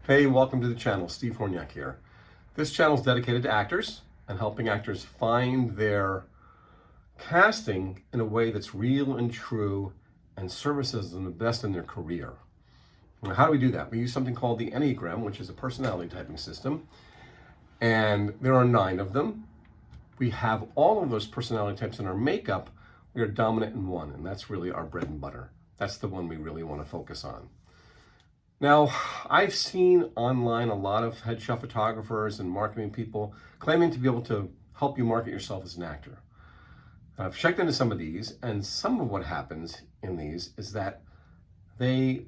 Hey, welcome to the channel. Steve Horniak here. This channel is dedicated to actors and helping actors find their casting in a way that's real and true and services them the best in their career. Now, how do we do that? We use something called the Enneagram, which is a personality typing system, and there are 9 of them. We have all of those personality types in our makeup. We are dominant in one, and that's really our bread and butter. That's the one we really want to focus on. Now, I've seen online a lot of headshot photographers and marketing people claiming to be able to help you market yourself as an actor. I've checked into some of these, and some of what happens in these is that they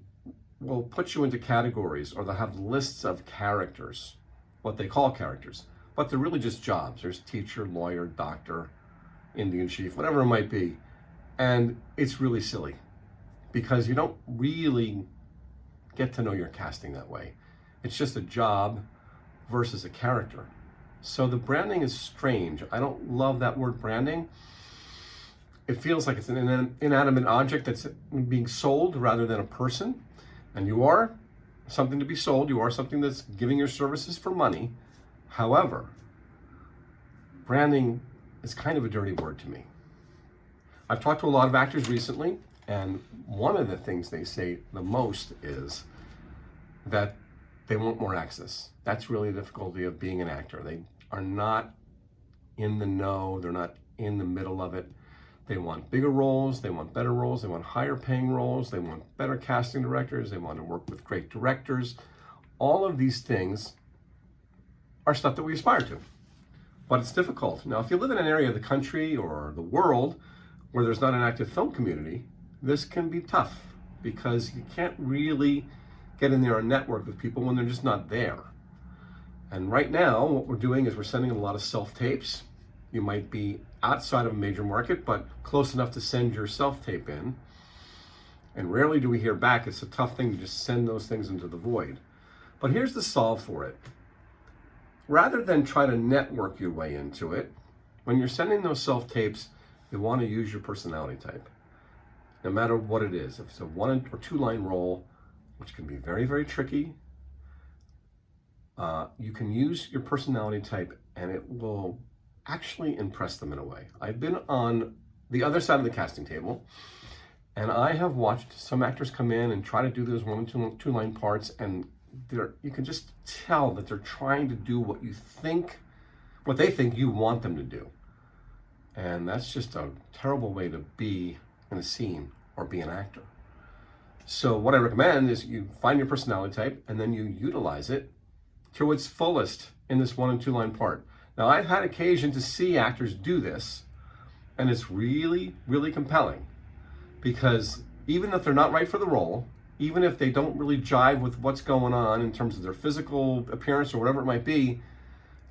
will put you into categories, or they'll have lists of characters, what they call characters, but they're really just jobs. There's teacher, lawyer, doctor, Indian chief, whatever it might be. And it's really silly because you don't really get to know your casting that way. It's just a job versus a character. So the branding is strange. I don't love that word branding. It feels like it's an inanimate object that's being sold rather than a person. And you are something to be sold. You are something that's giving your services for money. However, branding is kind of a dirty word to me. I've talked to a lot of actors recently, and one of the things they say the most is that they want more access. That's really the difficulty of being an actor. They are not in the know, they're not in the middle of it. They want bigger roles, they want better roles, they want higher paying roles, they want better casting directors, they want to work with great directors. All of these things are stuff that we aspire to, but it's difficult. Now, if you live in an area of the country or the world where there's not an active film community, this can be tough because you can't really get in there and network with people when they're just not there. And right now, what we're doing is we're sending a lot of self-tapes. You might be outside of a major market, but close enough to send your self-tape in. And rarely do we hear back. It's a tough thing to just send those things into the void. But here's the solve for it. Rather than try to network your way into it, when you're sending those self-tapes, you want to use your personality type. No matter what it is, if it's a 1 or 2 line role, which can be very, very tricky, you can use your personality type and it will actually impress them in a way. I've been on the other side of the casting table, and I have watched some actors come in and try to do those 1 and 2 line parts, and you can just tell that they're trying to do what they think you want them to do. And that's just a terrible way to be in a scene or be an actor. So what I recommend is you find your personality type and then you utilize it to its fullest in this 1 and 2 line part. Now, I've had occasion to see actors do this, and it's really, really compelling, because even if they're not right for the role, even if they don't really jive with what's going on in terms of their physical appearance or whatever it might be,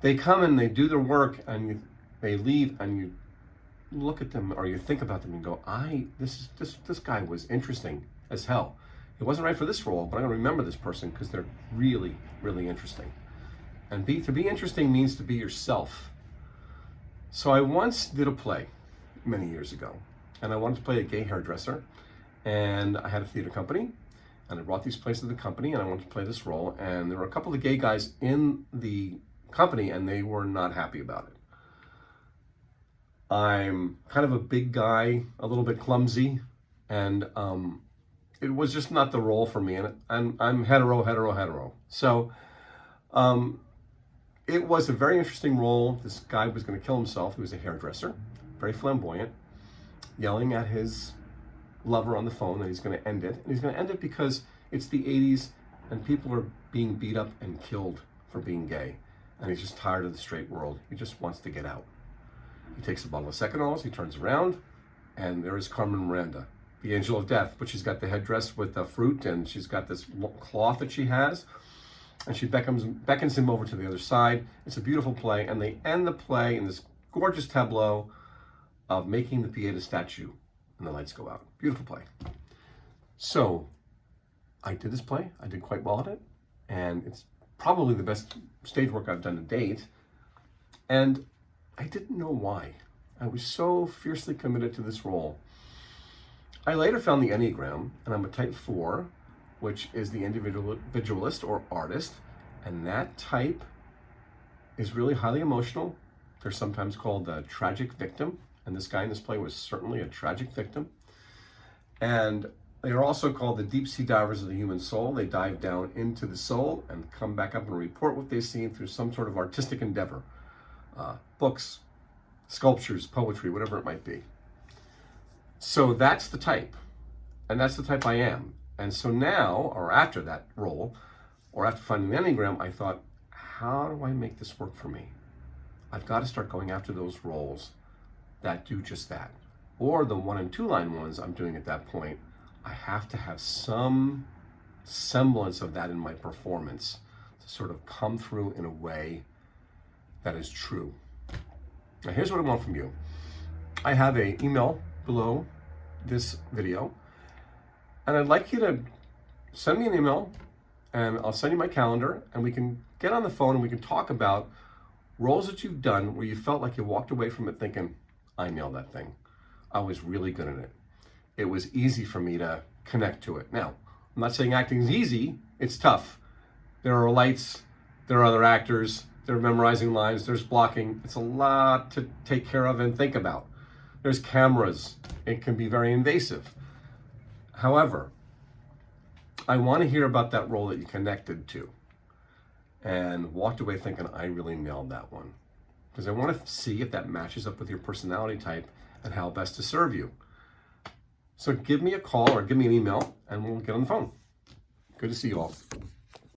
they come and they do their work, and they leave, and you look at them or you think about them and go, this guy was interesting as hell. It wasn't right for this role, but I'm gonna remember this person because they're really, really interesting. And to be interesting means to be yourself. So I once did a play many years ago, and I wanted to play a gay hairdresser, and I had a theater company, and I brought these plays to the company, and I wanted to play this role, and there were a couple of gay guys in the company, and they were not happy about it. I'm kind of a big guy, a little bit clumsy, and it was just not the role for me. And I'm hetero. So it was a very interesting role. This guy was going to kill himself. He was a hairdresser, very flamboyant, yelling at his lover on the phone that he's going to end it. And he's going to end it because it's the 80s and people are being beat up and killed for being gay. And he's just tired of the straight world. He just wants to get out. He takes a bottle of Seconals, he turns around, and there is Carmen Miranda, the angel of death, but she's got the headdress with the fruit, and she's got this cloth that she has, and she beckons him over to the other side. It's a beautiful play, and they end the play in this gorgeous tableau of making the Pieta statue, and the lights go out. Beautiful play. So I did this play. I did quite well at it, and it's probably the best stage work I've done to date. And I didn't know why. I was so fiercely committed to this role. I later found the Enneagram, and I'm a type 4, which is the individualist or artist. And that type is really highly emotional. They're sometimes called the tragic victim. And this guy in this play was certainly a tragic victim. And they are also called the deep sea divers of the human soul. They dive down into the soul and come back up and report what they've seen through some sort of artistic endeavor. Books, sculptures, poetry, whatever it might be. So that's the type. And that's the type I am. And so now, or after that role, or after finding the Enneagram, I thought, how do I make this work for me? I've got to start going after those roles that do just that. Or the 1 and 2 line ones I'm doing at that point. I have to have some semblance of that in my performance to sort of come through in a way that is true. Now here's what I want from you. I have an email below this video, and I'd like you to send me an email, and I'll send you my calendar, and we can get on the phone and we can talk about roles that you've done where you felt like you walked away from it thinking, I nailed that thing. I was really good at it. It was easy for me to connect to it. Now, I'm not saying acting is easy. It's tough. There are lights, there are other actors, there are memorizing lines, there's blocking. It's a lot to take care of and think about. There's cameras. It can be very invasive. However, I want to hear about that role that you connected to and walked away thinking, I really nailed that one. Because I want to see if that matches up with your personality type and how best to serve you. So give me a call or give me an email and we'll get on the phone. Good to see you all.